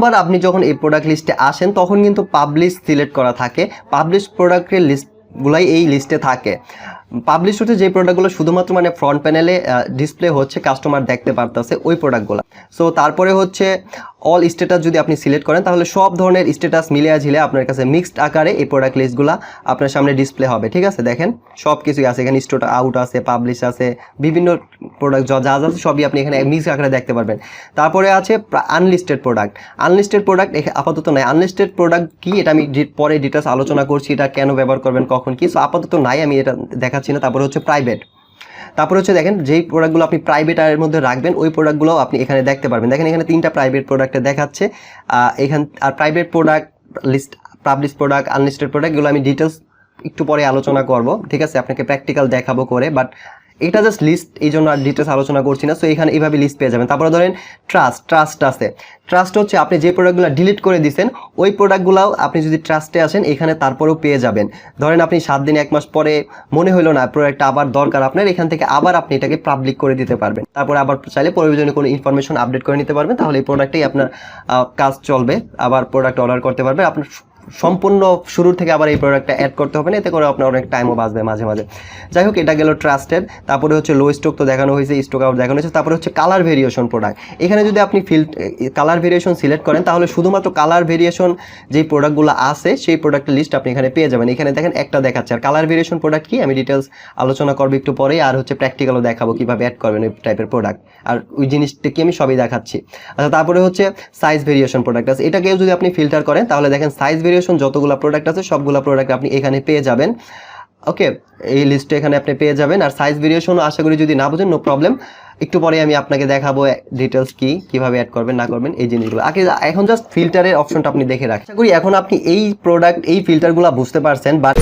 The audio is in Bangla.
প্রথমবার আপনি যখন এই প্রোডাক্ট লিস্টে আসেন তখন কিন্তু পাবলিশ সিলেক্ট করা থাকে, পাবলিশ প্রোডাক্টের লিস্টগুলাই এই লিস্টে থাকে। পাবলিশ হচ্ছে যে প্রোডাক্টগুলো শুধুমাত্র মানে ফ্রন্ট প্যানেলে ডিসপ্লে হচ্ছে, কাস্টমার দেখতে পারতেছে ওই প্রোডাক্টগুলো। সো তারপরে হচ্ছে অল স্ট্যাটাস যদি আপনি সিলেক্ট করেন তাহলে সব ধরনের স্ট্যাটাস মিলিয়ে ঝিলে আপনার কাছে মিক্সড আকারে এই প্রোডাক্ট লিস্টগুলো আপনার সামনে ডিসপ্লে হবে। ঠিক আছে, দেখেন সব কিছুই আছে এখানে, স্টোর আউট আছে, পাবলিশ আছে, বিভিন্ন প্রোডাক্ট যা যা আছে সবই আপনি এখানে মিক্সড আকারে দেখতে পারবেন। তারপরে আছে আনলিস্টেড প্রোডাক্ট। আনলিস্টেড প্রোডাক্ট আপাতত নাই। আনলিস্টেড প্রোডাক্ট কি এটা আমি পরে ডিটেলস আলোচনা করছি, এটা কেন ব্যবহার করবেন কখন কি। সো আপাতত নাই, আমি এটা দেখাচ্ছি না। তারপরে হচ্ছে প্রাইভেট। তারপরে হচ্ছে দেখেন যেই প্রোডাক্টগুলো আপনি প্রাইভেট এর মধ্যে রাখবেন ওই প্রোডাক্টগুলো আপনি এখানে দেখতে পারবেন। দেখেন এখানে 3টা প্রাইভেট প্রোডাক্টে দেখাচ্ছে এখান। আর private product list, publish product, unlisted প্রোডাক্টগুলো আমি ডিটেলস একটু পরে আলোচনা করব। ঠিক আছে, আপনাকে প্র্যাকটিক্যাল দেখাবো করে, বাট এটা জাস্ট লিস্ট, এই জন্য আর ডিটেলস আলোচনা করছি না। সো এখানে এইভাবে লিস্ট পেয়ে যাবেন। তারপরে ধরেন ট্রাস্ট আছে। ট্রাস্ট হচ্ছে আপনি যে প্রোডাক্টগুলো ডিলিট করে দিচ্ছেন ওই প্রোডাক্টগুলোও আপনি যদি ট্রাস্টে আসেন এখানে তারপরেও পেয়ে যাবেন। ধরেন আপনি 7 দিন 1 মাস পরে মনে হলো না প্রোডাক্টটা আবার দরকার আপনার, এখান থেকে আবার আপনি এটাকে পাবলিক করে দিতে পারবেন। তারপরে আবার চাইলে প্রয়োজনীয় কোনো ইনফরমেশন আপডেট করে নিতে পারবেন, তাহলে এই প্রোডাক্টেই আপনার কাজ চলবে। আবার প্রোডাক্ট অর্ডার করতে পারবেন। আপনার সম্পূর্ণ শুরুর থেকে আবার এই প্রোডাক্টটা অ্যাড করতে হবে না, এতে করে আপনার অনেক টাইমও বাঁচবে মাঝে মাঝে। যাই হোক, এটা গেল ট্রাস্টেড। তারপরে হচ্ছে লো স্টক তো দেখানো হয়েছে, স্টক আউট দেখানো হয়েছে। তারপরে হচ্ছে কালার ভেরিয়েশন প্রোডাক্ট। এখানে যদি আপনি কালার ভেরিয়েশন সিলেক্ট করেন তাহলে শুধুমাত্র কালার ভেরিয়েশন যেই প্রোডাক্টগুলো আছে সেই প্রোডাক্টের লিস্ট আপনি এখানে পেয়ে যাবেন। এখানে দেখেন একটা দেখাচ্ছে। আর কালার ভেরিয়েশন প্রোডাক্ট কি আমি ডিটেলস আলোচনা করবো একটু পরেই, আর হচ্ছে প্র্যাকটিক্যালও দেখাবো কীভাবে অ্যাড করবেন ওই টাইপের প্রোডাক্ট, আর ওই জিনিসটা কি আমি সবই দেখাচ্ছি। আচ্ছা, তারপরে হচ্ছে সাইজ ভেরিয়েশন প্রোডাক্ট আছে। এটাকেও যদি আপনি ফিল্টার করেন তাহলে দেখেন সাইজ ভেরিয়েশন যতগুলো প্রোডাক্ট আছে সবগুলো প্রোডাক্ট আপনি এখানে পেয়ে যাবেন। ওকে, এই লিস্টে এখানে আপনি পেয়ে যাবেন। আর সাইজ ভেরিয়েশনও আশা করি যদি না বুঝেন নো প্রবলেম, একটু পরে আমি আপনাকে দেখাবো ডিটেলস কিভাবে অ্যাড করবেন না করবেন এই জিনিসগুলো। এখন জাস্ট ফিল্টারের অপশনটা আপনি দেখে রাখেন। আশা করি এখন আপনি এই প্রোডাক্ট এই ফিল্টারগুলো বুঝতে পারছেন। বাট